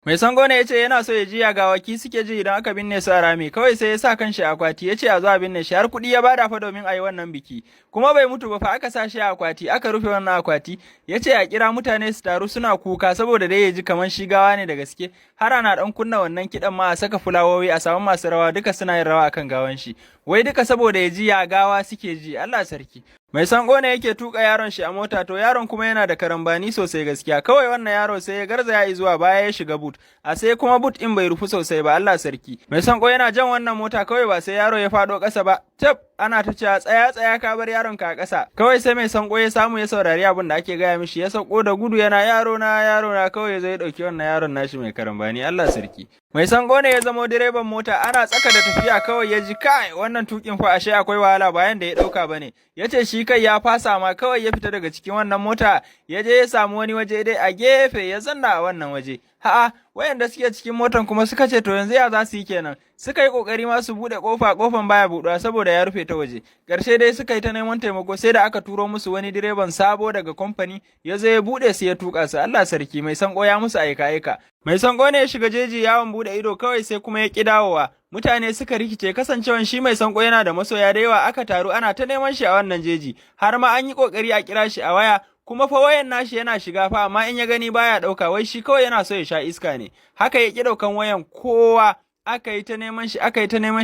Mai sango ne ya ce yana so ya ji ya gawaki suke ji idan aka binne su a rami, kawai sai ya sa kanshi a akwati ya ce a zo a binne shi har kuɗi ya bada fa domin a yi wannan biki, kuma bai mutu ba fa aka sa shi a akwati aka rufe wannan akwati, ya ce a kira mutane su taru suna kuka saboda dai ya ji kamar shi gawa ne da gaske, har ana dan kunna wannan kiɗan ma a saka fulawowi a samu masu rawa duka suna yin rawa akan gawan shi, wai duka saboda ya ji ya gawa suke ji. Allah sarki. Mai sango ne yake tuka yaron shi a mota, to yaron kuma yana da karambani sosai gaskiya, kawai wannan yaro sai ya garzaya zuwa baya ya shiga but, a sai kuma but in bai rufu sosai ba. Allah sarki. Mai sango yana jan wannan mota kawai ba sai yaro ya fado ƙasa ba, tab ana ta cewa tsaya ka bar yaron ka a ƙasa, kawai sai mai sango ya samu ya saurari abin da ake gaya mishi, ya sauko da gudu yana yaro na kawai zai dauki wannan yaron nashi mai karambani. Allah sarki. Mai sango ne ya zamo direban mota, ana tsaka da tafiya kawai ya ji kai wannan tukin fa ashe akwai wahala bayan da ya dauka bane, yace shi kai ya fasa ma, kawai ya fita daga cikin wannan mota ya je ya samu wani waje dai a gefe ya zanna a wannan waje. Ha'a, wayanda suke cikin motan kuma suka ce to yanzu ya za su yi kenan, suka yi kokari ma su bude kofan baya buɗewa saboda ya rufe ta waje, karshe dai suka yi ta neman taimako sai da aka turo musu wani direban sabo daga kamfani ya zo ya bude su ya tuka su. Allah sarki. Mai sango ya musu aika. Mai sango ne ya shiga jeji yawon bude ido kawai sai kuma ya ki dawowa, mutane suka rikice kasancewan shi mai sango yana da masoya da yawa, aka taru ana ta neman shi a wannan jeji, har ma an yi kokari a kira shi a waya, kuma fa wayan nashi yana shiga fa, amma in ya gani baya dauka, wai shi kawai yana so ya sha iska ne, haka ya ki daukan wayan kowa. Aka yi ta neman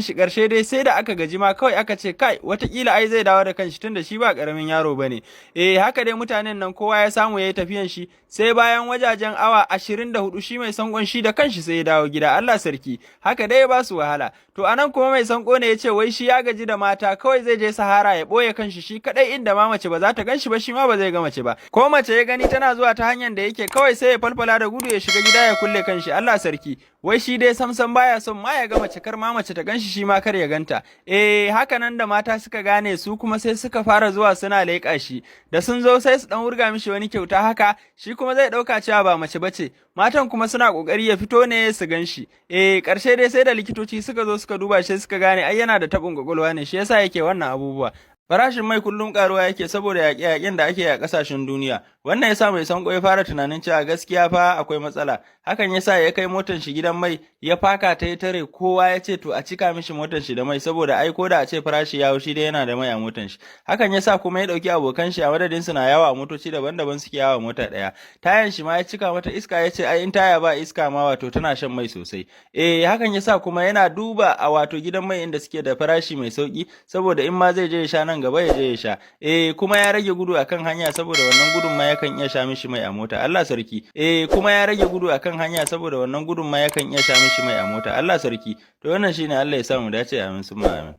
shi ƙarshe dai sai da aka gaji ma kawai aka ce kai watakila ai zai dawo da kanshi tunda shi ba ƙaramin yaro bane. Haka dai mutanen nan kowa ya samu yayi tafiyan shi, sai bayan wajajen awa 24 shi mai sangon shi da kanshi sai ya dawo gida. Allah sarki. Haka dai ya ba su wahala. To anan kuma mai sanko ne ya ce wai shi ya gaji da mata, kawai zai je Sahara ya boye kanshi shi kadai inda ma mace ba za ta ganshi ba, shi ma ba zai ga mace ba, ko mace ya gani tana zuwa ta hanyar da yake kawai sai ya falfala da gudu ya shiga gida ya kulle kanshi. Allah sarki. Wai shi dai samsam baya son ma ya ga mace, kar ma mace ta ganshi shi ma kar ya ganta. Haka nan da mata suka gane su kuma sai suka fara zuwa suna leƙa shi, da sun zo sai su dan wurga mishi wani kyauta haka, shi kuma zai dauka cewa ba mace bace, matan kuma suna kokari ya fito ne su ganshi. Karshe dai sai da likitoci suka zo suka duba shi suka gane ai yana da tabin kwakwalwa ne, shi yasa yake wannan abubuwa. Farashin mai kullum karuwa yake saboda yaƙe-yaƙen da ake a ƙasashen duniya. Wannan yasa mai sanko ya fara tunanin cewa gaskiya fa akwai matsala. Hakan yasa ya kai motar shi gidan mai, ya faka ta tare, kowa ya ce to a cika mishi motar shi da mai saboda ai ko da a ce farashi ya haushi dai yana da mai a motar shi. Hakan yasa kuma ya dauki abokan shi a madadin su na yawa a motoci daban-daban suke yawa mota daya. Tayan shi ma ya cika mata iska, ya ce ai in taya ba iska ma wato tana shan mai sosai. Hakan yasa kuma yana duba a wato gidan mai inda suke da farashi mai sauki saboda in ma zai je ya sha nan gaba ya je ya sha. Kuma ya rage gudu akan hanya saboda wannan gudun ma yakan iya sha mishi mai a mota. Allah sarki. Kuma ya rage gudu akan hanya saboda wannan gudun ma yakan iya sha mishi mai a mota. Allah sarki. To wannan shine, Allah ya sa mu dace, amin summa amin.